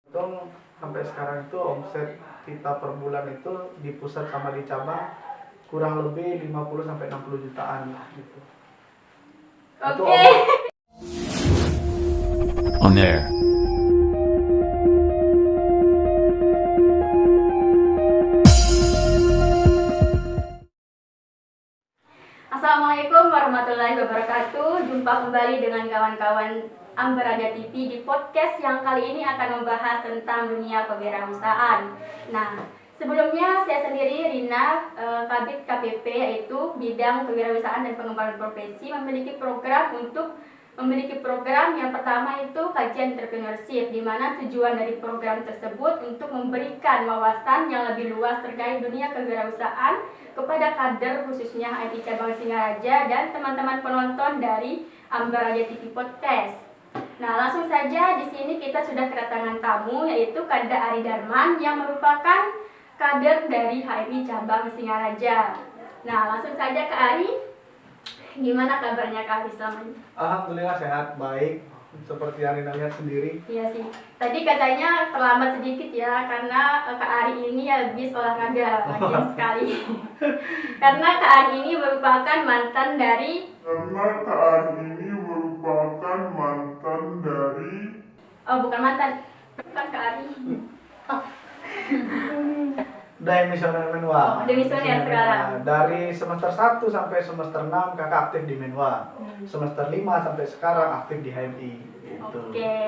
Untung sampai sekarang itu omset kita per bulan itu di pusat sama di cabang kurang lebih 50 sampai 60 jutaan lah gitu. Itu On air. Assalamualaikum warahmatullahi wabarakatuh. Jumpa kembali dengan kawan-kawan Ambaraja TV di podcast yang kali ini akan membahas tentang dunia kewirausahaan. Nah, sebelumnya saya sendiri Rina, Kabid KPP, yaitu bidang kewirausahaan dan pengembangan profesi, memiliki program yang pertama itu kajian entrepreneurship, di mana tujuan dari program tersebut untuk memberikan wawasan yang lebih luas terkait dunia kewirausahaan kepada kader khususnya HMI Cabang Singaraja dan teman-teman penonton dari Ambaraja TV Podcast. Nah, langsung saja di sini kita sudah kedatangan tamu, yaitu Kader Ari Darman yang merupakan kader dari HMI Cabang Singaraja. Nah, langsung saja ke Ari. Gimana kabarnya Kak Ari selama ini? alhamdulillah sehat, baik. Seperti yang Rina lihat sendiri. Iya sih. Tadi katanya terlambat sedikit ya, karena Kak Ari ini habis olahraga rajin sekali. Karena Kak Ari ini merupakan mantan dari Oh, bukan mantan. Bukan Kak Ari. Demisioner Menwa. Oh, demisioner sekarang. Dari semester 1 sampai semester 6 kakak aktif di Menwa. Semester 5 sampai sekarang aktif di HMI gitu. Oke.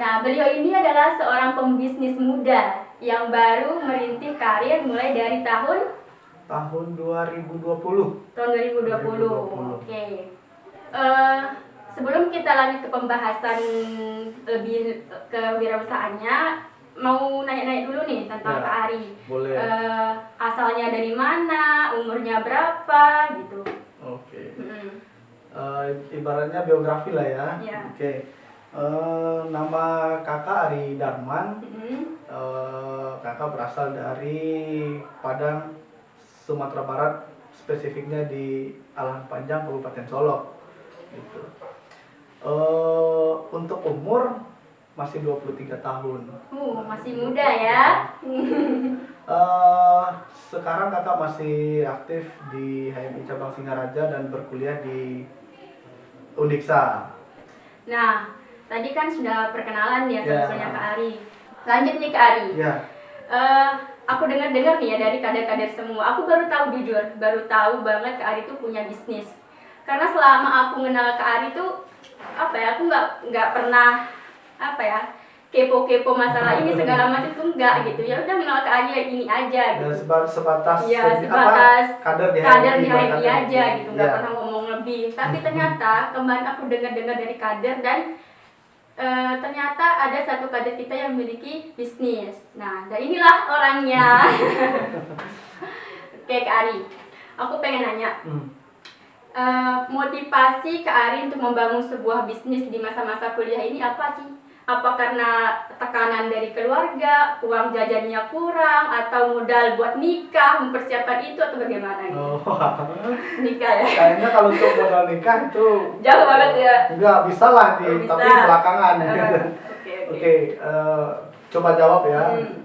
Nah, beliau ini adalah seorang pembisnis muda yang baru merintis karir mulai dari tahun 2020. tahun 2020. Oke. Sebelum kita lanjut ke pembahasan lebih kewirausahaannya, mau nanya-nanya dulu nih tentang Ya, Kak Ari. boleh. Asalnya dari mana, umurnya berapa, gitu. Oke. Mm-mm. Ibaratnya biografi lah ya. Iya. Oke. Nama kakak Ari Darman. Mm-mm. Kakak berasal dari Padang, Sumatera Barat, spesifiknya di Alang Panjang, Kabupaten Solok. Gitu. Untuk umur masih 23 tahun. Masih muda ya. Sekarang kakak masih aktif di HMI Cabang Singaraja dan berkuliah di Undiksa. Nah, tadi kan sudah perkenalan ya Ya. sama Kak Ari. Lanjut nih Kak Ari. Ya, Aku dengar-dengar nih ya dari kader-kader semua. Aku baru tahu, jujur, baru tahu banget Kak Ari tuh punya bisnis. Karena selama aku kenal Kak Ari tuh aku nggak pernah kepo-kepo masalah ini segala macam tuh enggak gitu. Ya udah kenal Kak Ari kayak gini aja dan gitu. sebatas Kader di HMI HMI aja gitu, nggak Ya. pernah ngomong lebih. Tapi ternyata kemarin aku dengar-dengar dari kader dan ternyata ada satu kader kita yang memiliki bisnis. Nah, dan inilah orangnya. Oke, Kak Ari, aku pengen nanya, motivasi Kak Ari untuk membangun sebuah bisnis di masa-masa kuliah ini apa sih? Apa karena tekanan dari keluarga, uang jajannya kurang, atau modal buat nikah, mempersiapkan itu, atau bagaimana nih? Oh, Nikah ya? kayaknya kalau untuk modal nikah itu Jauh banget ya? enggak bisa lah Oh, bisa. tapi belakangan. Oke. Oke, coba jawab ya. Hmm.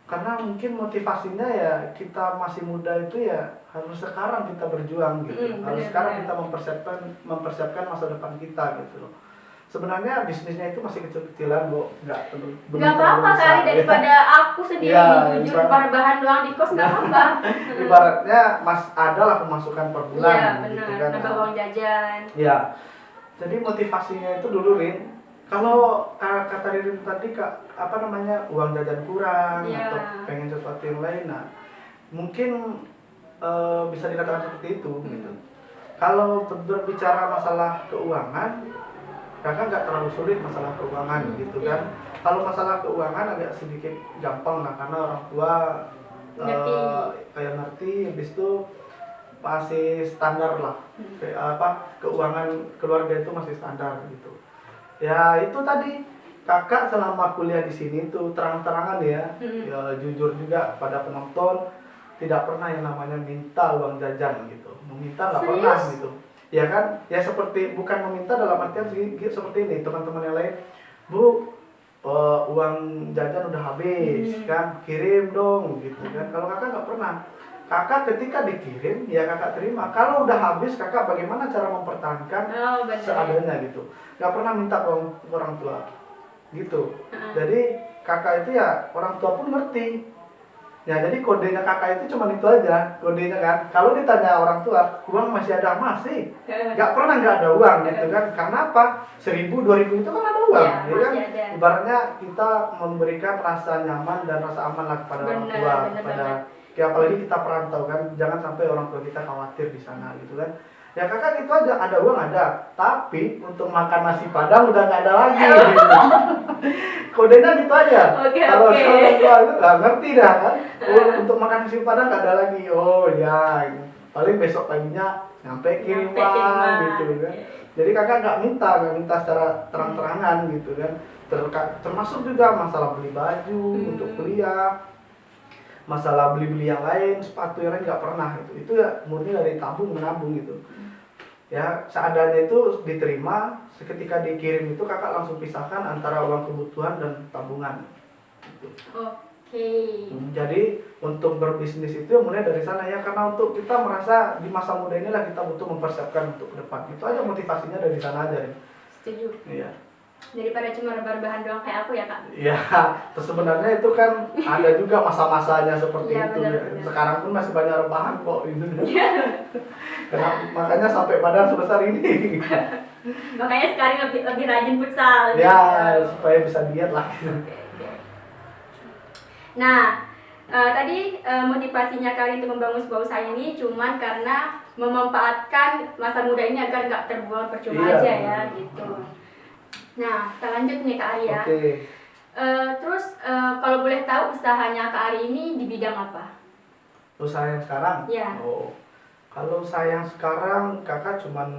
Karena mungkin motivasinya ya kita masih muda itu ya harus sekarang kita berjuang gitu. Harus Benar, sekarang benar. kita mempersiapkan masa depan kita gitu loh. Sebenarnya bisnisnya itu masih kecil-kecilan, Bu. Belum Nggak apa-apa terlalu kali besar, ya. daripada aku sendiri Iya, jujur bisa. bahan doang di kos, nggak apa-apa. Ibaratnya ada lah pemasukan per bulan Iya gitu benar, kan. nambah uang jajan. Ya. Jadi motivasinya itu dulu, Rin. Kalau kata Rin tadi uang jajan kurang Iya. atau pengen sesuatu yang lain, nah mungkin bisa dikatakan seperti itu gitu. Kalau berbicara masalah keuangan, kakak nggak terlalu sulit masalah keuangan gitu Iya. kan. Kalau masalah keuangan agak sedikit gampang lah karena orang tua Ngerti. kayak ngerti, habis itu masih standar lah. Keuangan keluarga itu masih standar gitu. Ya itu tadi kakak selama kuliah di sini tuh terang-terangan ya, ya jujur juga pada penonton, tidak pernah yang namanya minta uang jajan gitu. Meminta nggak pernah Serius? gitu. Ya kan, ya seperti bukan meminta dalam artian seperti ini, teman-teman yang lain, Bu, uang jajan udah habis kan, kirim dong gitu kan. Kalau kakak nggak pernah. Kakak ketika dikirim ya kakak terima. Kalau udah habis kakak bagaimana cara mempertahankan seadanya gitu. Nggak pernah minta uang ke orang tua gitu. Jadi kakak itu ya orang tua pun ngerti. Ya jadi kodenya kakak itu cuma itu aja, kodenya kan. Kalau ditanya orang tua, uang masih ada, masih. Nggak pernah nggak ada uang gitu kan. Karena apa? 1.000, 2.000 itu kan ada uang, ya kan? Ibaratnya kita memberikan rasa nyaman dan rasa aman lah kepada orang tua, kepada ya apalagi kita perantau kan, jangan sampai orang tua kita khawatir di sana gitu kan. Ya kakak itu aja, ada uang ada, tapi untuk makan nasi padang udah nggak ada lagi. Gitu. Kodenya gitu aja. Kalau orang tua itu nggak ngerti dah kan. Untuk makan nasi padang nggak ada lagi. Oh ya, paling besok paginya nyampe kiriman gitu kan. Jadi kakak nggak minta secara terang-terangan gitu kan. Termasuk juga masalah beli baju untuk kuliah, masalah beli-beli yang lain, sepatu yang lain nggak pernah gitu. Itu ya murni dari tabung menabung gitu. Ya seadanya itu diterima, seketika dikirim itu kakak langsung pisahkan antara uang kebutuhan dan tabungan gitu. Jadi untuk berbisnis itu mulai dari sana ya, karena untuk kita merasa di masa muda inilah kita butuh mempersiapkan untuk ke depan. Itu aja motivasinya dari sana aja. Setuju. Iya. Daripada cuma rebahan doang kayak aku ya kak. Iya, sebenarnya itu kan ada juga masa-masanya seperti itu. Benar. Sekarang pun masih banyak rebahan kok itu. Makanya sampai badan sebesar ini. Makanya sekarang lebih rajin futsal. Ya, gitu. Supaya bisa diet lah. Nah, tadi motivasinya kalian untuk membangun sebuah usaha ini cuman karena memanfaatkan masa muda ini agar nggak terbuang percuma aja ya gitu. Nah, kita lanjut nih Kak Ari ya. Terus kalau boleh tahu usahanya Kak Ari ini di bidang apa? Usaha yang sekarang? Iya. Oh, kalau usaha yang sekarang kakak cuman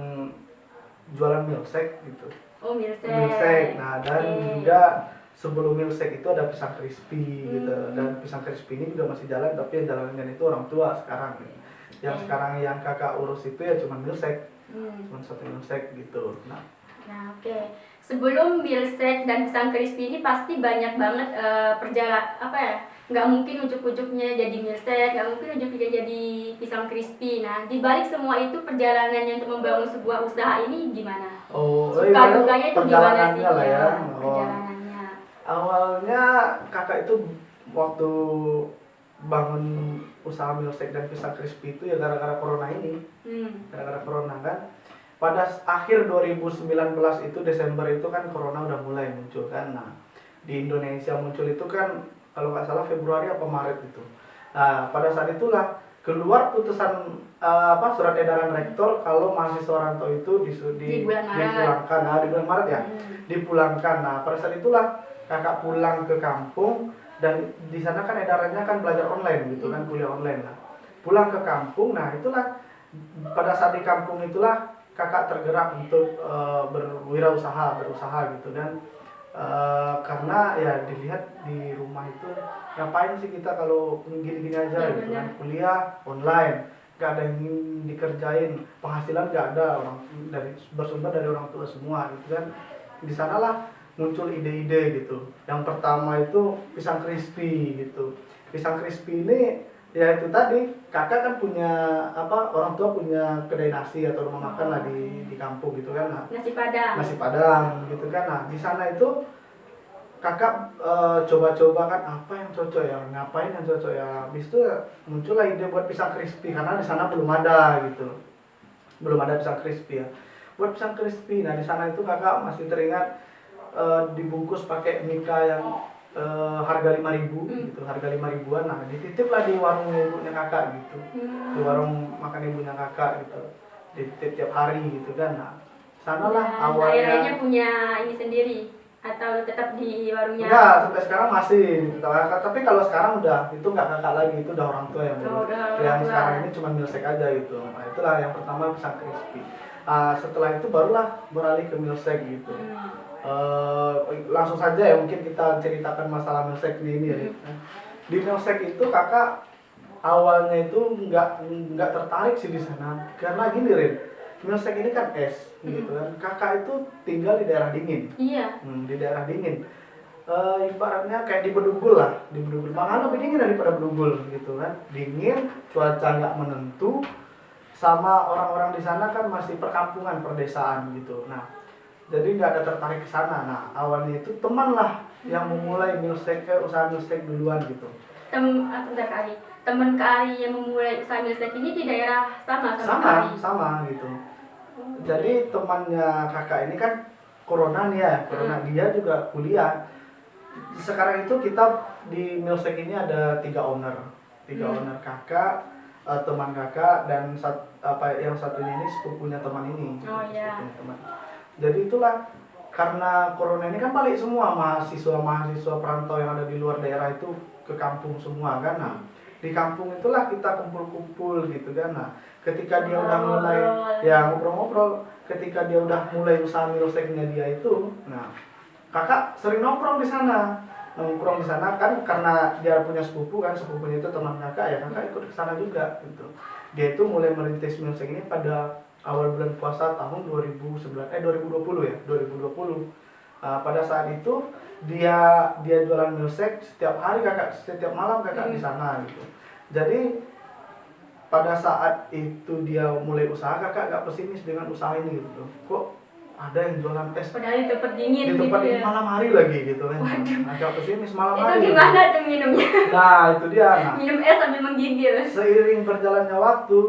jualan milkshake gitu. Oh, milkshake. Nah, dan juga sebelum milkshake itu ada pisang crispy gitu. Dan pisang crispy ini juga masih jalan, tapi yang jalannya itu orang tua sekarang. Yang sekarang yang kakak urus itu ya cuma milkshake. Cuma satu milkshake gitu. Nah, oke. Sebelum milkshake dan pisang crispy ini pasti banyak banget nggak mungkin ujuk-ujuknya jadi milkshake, nggak mungkin ujuk-ujuknya jadi pisang crispy. Nah, dibalik semua itu perjalanannya untuk membangun sebuah usaha ini gimana? Suka dukanya itu gimana sih? Lah ya. Perjalanannya. Awalnya kakak itu waktu bangun usaha milkshake dan pisang crispy itu ya gara-gara corona ini. Gara-gara corona kan. Pada akhir 2019 itu Desember itu kan corona udah mulai muncul kan. Nah, di Indonesia muncul itu kan kalau nggak salah Februari apa Maret itu. Nah, pada saat itulah keluar putusan surat edaran rektor kalau mahasiswa rantau itu dipulangkan. Nah, di bulan Maret ya. Dipulangkan. Nah, pada saat itulah kakak pulang ke kampung dan di sana kan edarannya kan belajar online gitu kan, kuliah online lah. Pulang ke kampung, nah itulah pada saat di kampung itulah kakak tergerak untuk berusaha gitu kan. Karena ya dilihat di rumah itu ngapain sih kita kalau gini-gini aja gitu kan, kuliah online gak ada yang dikerjain, penghasilan gak ada, bersumber dari orang tua semua gitu kan. Di sanalah muncul ide-ide gitu. Yang pertama itu pisang crispy gitu. Pisang crispy ini ya itu tadi kakak kan punya orang tua punya kedai nasi atau rumah makan lah di kampung gitu kan. Nah, nasi padang gitu kan. Nah, di sana itu kakak coba-coba kan apa yang cocok ya, ngapain yang cocok ya. Habis itu muncullah ide buat pisang crispy karena di sana belum ada pisang crispy ya. Buat pisang crispy. Nah, di sana itu kakak masih teringat dibungkus pakai mika yang harga 5.000 gitu, harga 5.000-an. Nah, dititip lah di warung ibunya kakak gitu. Di warung makan ibunya kakak gitu. Dititip tiap hari gitu kan. Nah, sanalah awalnya. Akhirnya punya ini sendiri atau tetap di warungnya? Enggak, sampai sekarang masih gitu. Tapi kalau sekarang udah itu enggak kakak lagi, itu udah orang tua yang yang sekarang ini cuma milkshake aja gitu. Nah, itulah yang pertama pisang crispy. Setelah itu barulah beralih ke milkshake gitu. Langsung saja ya mungkin kita ceritakan masalah milkshake ini ya. Di milkshake itu kakak awalnya itu nggak tertarik sih di sana karena gini Rin, milkshake ini kan es gitu kan. Kakak itu tinggal di daerah dingin. Iya. Di daerah dingin. ibaratnya kayak di Bedugul lah, di Bedugul. Malahan lebih dingin daripada Bedugul gitu kan. Dingin, cuaca nggak menentu, sama orang-orang di sana kan masih perkampungan, perdesaan gitu. Nah, jadi nggak ada tertarik ke sana. Nah, awalnya itu teman lah yang memulai usaha milstek duluan gitu. Bentar Kak Ari. Teman Kak Ari yang memulai usaha milstek ini di daerah sama Kak Ari? Sama gitu. Jadi temannya kakak ini kan corona nih ya, corona dia juga kuliah. Sekarang itu kita di milstek ini ada 3 owner, owner kakak, teman kakak, dan yang satunya ini sepupunya teman ini. Oh iya. Sepupunya teman. Jadi itulah, karena corona ini kan balik semua mahasiswa perantau yang ada di luar daerah itu ke kampung semua kan. Nah, di kampung itulah kita kumpul-kumpul gitu kan. Nah, ketika dia udah mulai ya ngobrol-ngobrol, ketika dia udah mulai usaha milsteknya dia itu, nah kakak sering nongkrong di sana kan, karena dia punya sepupu kan, sepupunya itu teman kakak ya, kakak ikut ke sana juga gitu. Dia itu mulai merintis milstek ini pada awal bulan puasa tahun 2020 ya, 2020. Pada saat itu dia jualan milstek setiap hari, setiap malam kakak di sana gitu. Jadi pada saat itu dia mulai usaha, kakak agak pesimis dengan usaha ini gitu. Kok ada yang jualan es padahal di tempat dingin di tempat gitu ini malam hari lagi gitu kan. Agak pesimis malam itu hari. Itu gimana tuh minumnya? Nah, itu dia. Nah, minum es sambil menggigil. Seiring berjalannya waktu,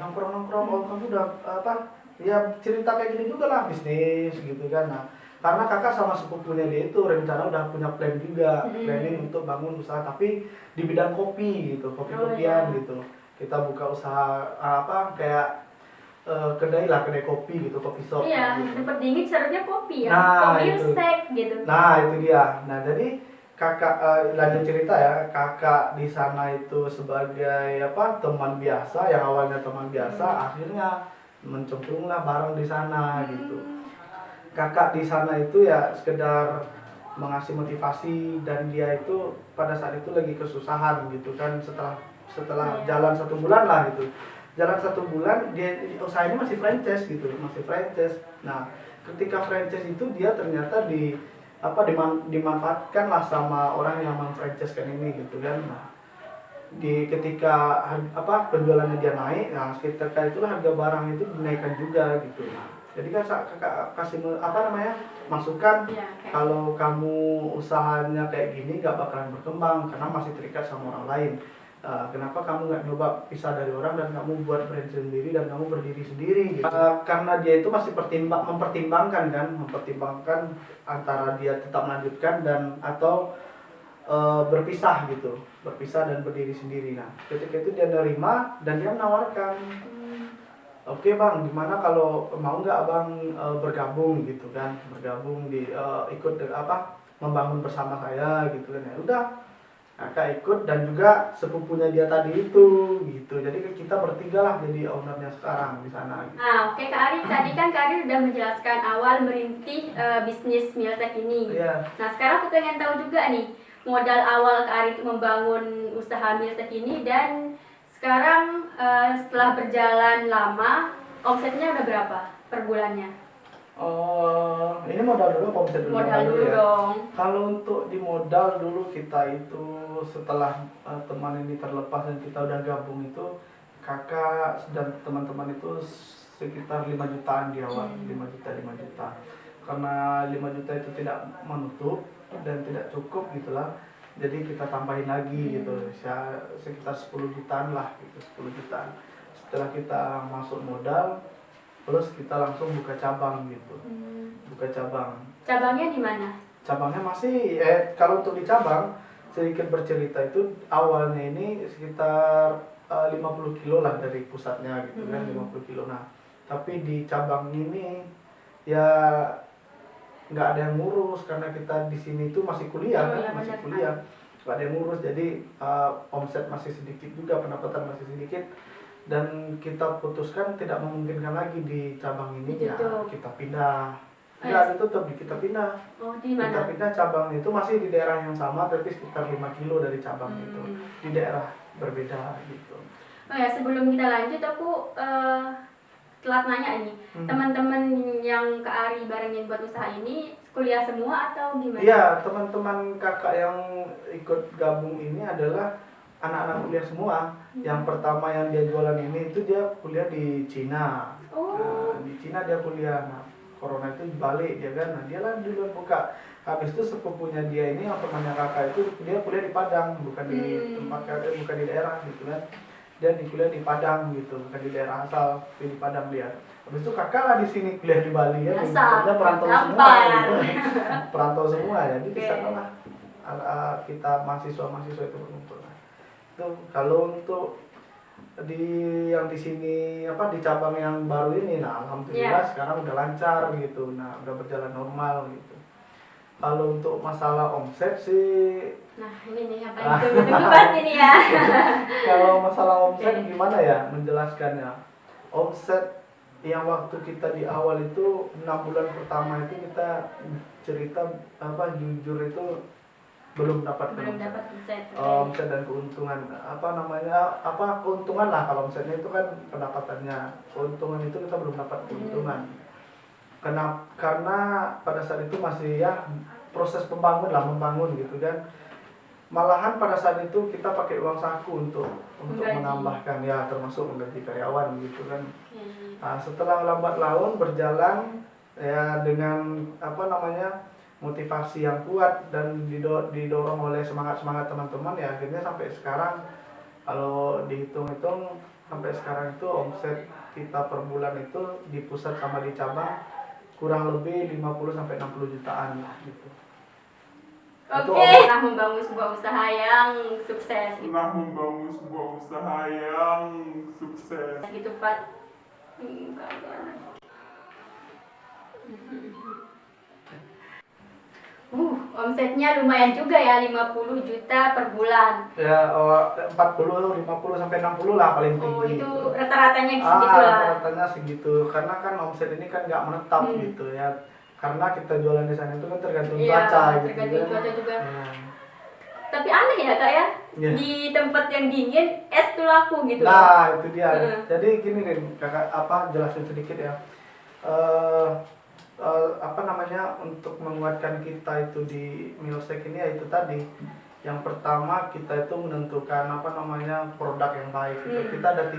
nongkrong-nongkrong, oh kamu udah ya cerita kayak gini juga lah, bisnis gitu kan. Nah, karena kakak sama sepupunya dia itu rencana udah punya plan juga, planning untuk bangun usaha tapi di bidang kopi gitu, kopi-kopian gitu. Kita buka usaha kayak kedai kopi gitu, kopi shop. Iya, gitu. tempat dingin seharusnya kopi ya, nah, kopi itu. sek gitu. Nah, itu dia. Nah, jadi kakak lanjut cerita ya, kakak di sana itu sebagai teman biasa, yang awalnya teman biasa, akhirnya mencemplunglah bareng di sana gitu. Kakak di sana itu ya sekedar mengasih motivasi, dan dia itu pada saat itu lagi kesusahan gitu kan, setelah jalan 1 bulan lah gitu. Jalan 1 bulan, dia usaha ini masih franchise gitu, masih franchise. Nah, ketika franchise itu dia ternyata dimanfaatkan lah sama orang yang memfranchise-kan ini gitu kan. Nah, ketika penjualannya dia naik, nah ketika itulah harga barang itu dinaikkan juga gitu. Nah, jadi kan kakak kasih masukan kalau kamu usahanya kayak gini gak bakalan berkembang karena masih terikat sama orang lain. Kenapa kamu nggak nyoba pisah dari orang dan kamu buat brand sendiri dan kamu berdiri sendiri gitu. Karena dia itu masih mempertimbangkan antara dia tetap melanjutkan dan atau berpisah dan berdiri sendiri. Nah, ketika itu dia nerima dan dia menawarkan, oke bang, gimana kalau mau nggak abang bergabung gitu kan, ikut membangun bersama saya gitu kan. Ya udah, kakak ikut dan juga sepupunya dia tadi itu gitu. Jadi kita bertiga lah jadi ownernya sekarang di sana gitu. Nah, oke Kak Ari, tadi kan Kak Ari udah menjelaskan awal merintih bisnis milstek ini. Nah, sekarang aku pengen tahu juga nih, modal awal Kak Ari untuk membangun usaha milstek ini, dan sekarang setelah berjalan lama, omsetnya udah berapa per bulannya? Ini modal dulu, omset dulu. Modal dulu ya. Dong. Kalau untuk di modal dulu, kita itu setelah teman ini terlepas dan kita udah gabung itu, kakak dan teman-teman itu sekitar 5 jutaan di awal, 5 juta. Karena 5 juta itu tidak menutup dan tidak cukup gitulah. Jadi kita tambahin lagi gitu, sekitar 10 jutaan lah gitu, 10 jutaan. Setelah kita masuk modal, terus kita langsung buka cabang gitu. Buka cabang. Cabangnya di mana? Cabangnya masih kalau untuk di cabang sedikit bercerita itu, awalnya ini sekitar 50 kilo lah dari pusatnya gitu kan, 50 kilo. Nah, tapi di cabang ini ya nggak ada yang ngurus karena kita di sini tuh masih kuliah masih kuliah. Nggak ada yang ngurus, jadi omset masih sedikit juga, pendapatan masih sedikit. Dan kita putuskan tidak memungkinkan lagi di cabang ini, ya kita pindah. Tidak ditutup, kita pindah. Di mana? Kita pindah cabang itu masih di daerah yang sama, tapi sekitar 5 kilo dari cabang itu, di daerah berbeda gitu. Oh ya, sebelum kita lanjut, aku telat nanya nih. Teman-teman yang Kak Ari barengin buat usaha ini kuliah semua atau gimana? Iya, teman-teman kakak yang ikut gabung ini adalah anak-anak kuliah semua. Yang pertama yang dia jualan ini itu dia kuliah di Cina. Nah, di Cina dia kuliah. Nah, corona itu balik dia kan. Nah, dia lah duluan buka. Habis itu sepupunya dia ini yang temannya kakak itu dia kuliah di Padang, bukan di tempat kakak, bukan di daerah gitu kan. Dia di kuliah di Padang gitu, bukan di daerah asal, tapi di Padang dia. Habis itu kakak lah di sini kuliah di Bali ya. Dia perantau semua gitu. Perantau semua ya. Jadi di sana lah kita mahasiswa-mahasiswa itu berkumpul. Itu kalau untuk yang di sini di cabang yang baru ini, nah alhamdulillah sekarang udah lancar gitu, nah udah berjalan normal gitu. Kalau untuk masalah omset sih, nah ini nih apa itu pasti nih ya. kalau masalah omset gimana ya menjelaskannya? Omset yang waktu kita di awal itu 6 bulan pertama itu kita cerita jujur itu belum dapat omset dan keuntungan keuntungan lah. Kalau omsetnya itu kan pendapatannya, keuntungan itu kita belum dapat keuntungan. Karena pada saat itu masih ya proses membangun gitu kan. Malahan pada saat itu kita pakai uang saku untuk menambahkan ya, termasuk menggaji karyawan gitu kan. Nah, setelah lambat laun berjalan ya dengan motivasi yang kuat dan didorong oleh semangat teman-teman ya, akhirnya sampai sekarang kalau dihitung-hitung sampai sekarang itu omset kita per bulan itu di pusat sama di cabang kurang lebih 50 sampai 60 jutaan lah gitu. Oke. Nah, membangun sebuah usaha yang sukses. Gitu Pak. Omsetnya lumayan juga ya, 50 juta per bulan. Ya, 40, 50 sampai 60 lah paling tinggi. Oh, itu gitu. Rata-ratanya segitu lah. Rata-ratanya segitu. Karena kan omset ini kan nggak menetap gitu ya. Karena kita jualan di sana itu kan tergantung cuaca gitu. Tergantung cuaca juga. Nah. Tapi aneh ya Kak ya, di tempat yang dingin es tuh laku gitu. Nah, itu dia. Jadi gini Rin, kakak jelasin sedikit ya. Untuk menguatkan kita itu di Milsek ini ya itu tadi. Yang pertama kita itu menentukan produk yang baik. Kita ada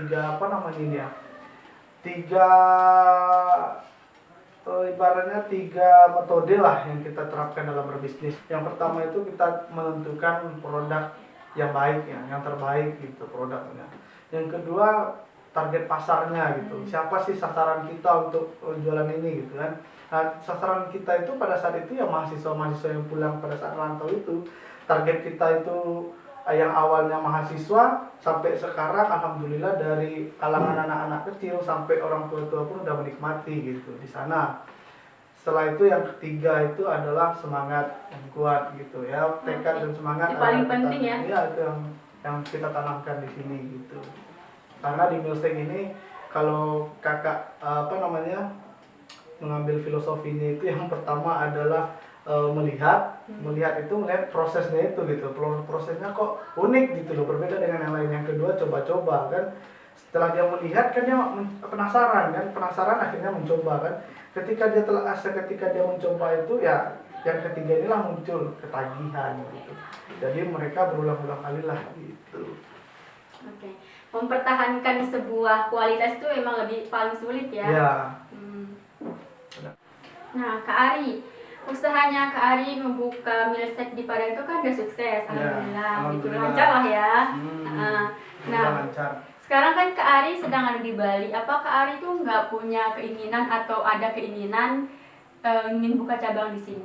ibaratnya tiga metode lah yang kita terapkan dalam berbisnis. Yang pertama itu kita menentukan produk yang baik ya, yang terbaik gitu produknya. Yang kedua target pasarnya gitu. Siapa sih sasaran kita untuk jualan ini gitu kan. Nah, sasaran kita itu pada saat itu ya mahasiswa-mahasiswa yang pulang pada saat rantau itu. Target kita itu yang awalnya mahasiswa sampai sekarang alhamdulillah dari kalangan anak-anak kecil sampai orang tua-tua pun udah menikmati gitu di sana. Setelah itu yang ketiga itu adalah semangat yang kuat gitu ya, tekad dan semangat itu paling penting ya. Iya, itu yang kita tanamkan di sini gitu. Karena di Milsek ini kalau kakak mengambil filosofinya itu yang pertama adalah melihat prosesnya itu gitu. Prosesnya kok unik gitu loh, berbeda dengan yang lain. Yang kedua coba-coba kan. Setelah dia melihat kan dia penasaran akhirnya mencoba kan. Ketika dia mencoba itu ya yang ketiga inilah muncul ketagihan gitu. Jadi mereka berulang-ulang kali lah gitu. Oke. Mempertahankan sebuah kualitas itu emang paling sulit ya. Ya. Nah, Kak Ari, usahanya Kak Ari membuka Milsek di Padang itu kan udah sukses, alhamdulillah. Gitu, lancar lah ya. Lancar. Sekarang kan Kak Ari sedang ada di Bali. Apa Kak Ari tuh nggak punya keinginan atau ada keinginan ingin buka cabang di sini?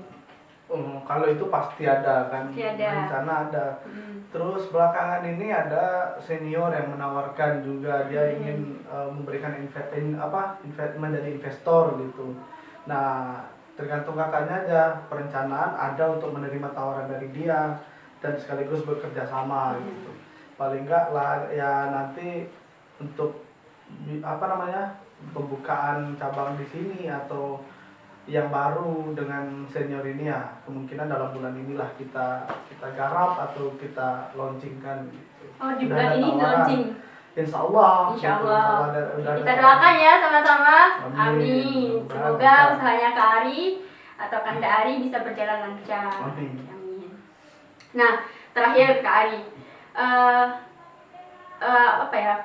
Kalau itu pasti ada kan. Rencana ada. Terus belakangan ini ada senior yang menawarkan juga dia ingin memberikan menjadi investor gitu. Nah, tergantung kakaknya aja, perencanaan ada untuk menerima tawaran dari dia dan sekaligus bekerja sama gitu. Paling enggak lah ya nanti untuk pembukaan cabang di sini atau yang baru dengan senior ini ya kemungkinan dalam bulan inilah kita garap atau kita launchingkan gitu. Oh, di bulan ini launching. Insya Allah. Kita doakan ya sama-sama. Amin. Semoga usahanya Kak Ari atau Kak Ari bisa berjalan lancar. Amin. Amin. Nah, terakhir Kak Ari, apa ya,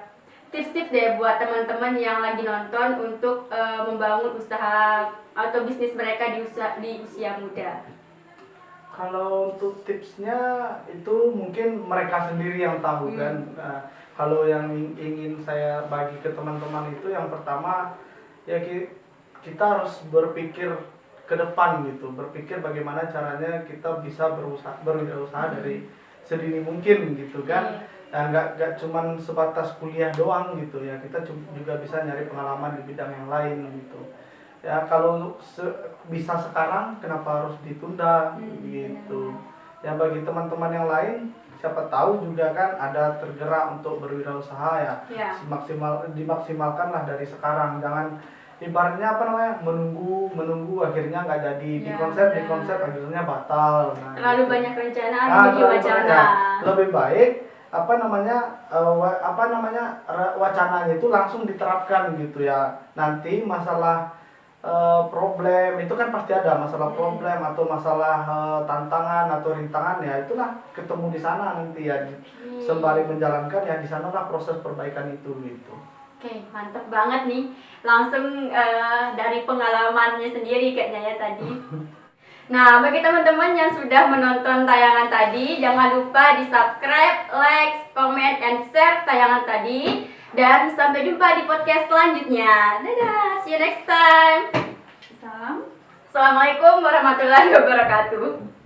tips-tips deh buat teman-teman yang lagi nonton untuk membangun usaha atau bisnis mereka di usia muda. Kalau untuk tipsnya itu mungkin mereka sendiri yang tahu kan. Kalau yang ingin saya bagi ke teman-teman itu yang pertama ya kita harus berpikir ke depan gitu, berpikir bagaimana caranya kita bisa berwirausaha dari sedini mungkin gitu kan. Dan nggak cuman sebatas kuliah doang gitu ya, kita juga bisa nyari pengalaman di bidang yang lain gitu. Ya kalau bisa sekarang kenapa harus ditunda gitu. Yang bagi teman-teman yang lain siapa tahu juga kan ada tergerak untuk berwirausaha ya. Dimaksimalkanlah dari sekarang, jangan ibaratnya apa namanya menunggu akhirnya nggak jadi di konsep akhirnya batal. Terlalu gitu. banyak rencana jadi wacana. Lebih baik wacananya itu langsung diterapkan gitu ya. Nanti masalah problem itu kan pasti ada masalah problem atau masalah tantangan atau rintangan ya, itulah ketemu di sana nanti ya, sembari menjalankan ya di sanalah proses perbaikan itu gitu. Oke, mantap banget nih, langsung dari pengalamannya sendiri kayaknya ya tadi. Nah, bagi teman-teman yang sudah menonton tayangan tadi, jangan lupa di subscribe, like, comment, and share tayangan tadi. Dan sampai jumpa di podcast selanjutnya. Dadah, see you next time. Assalamualaikum warahmatullahi wabarakatuh.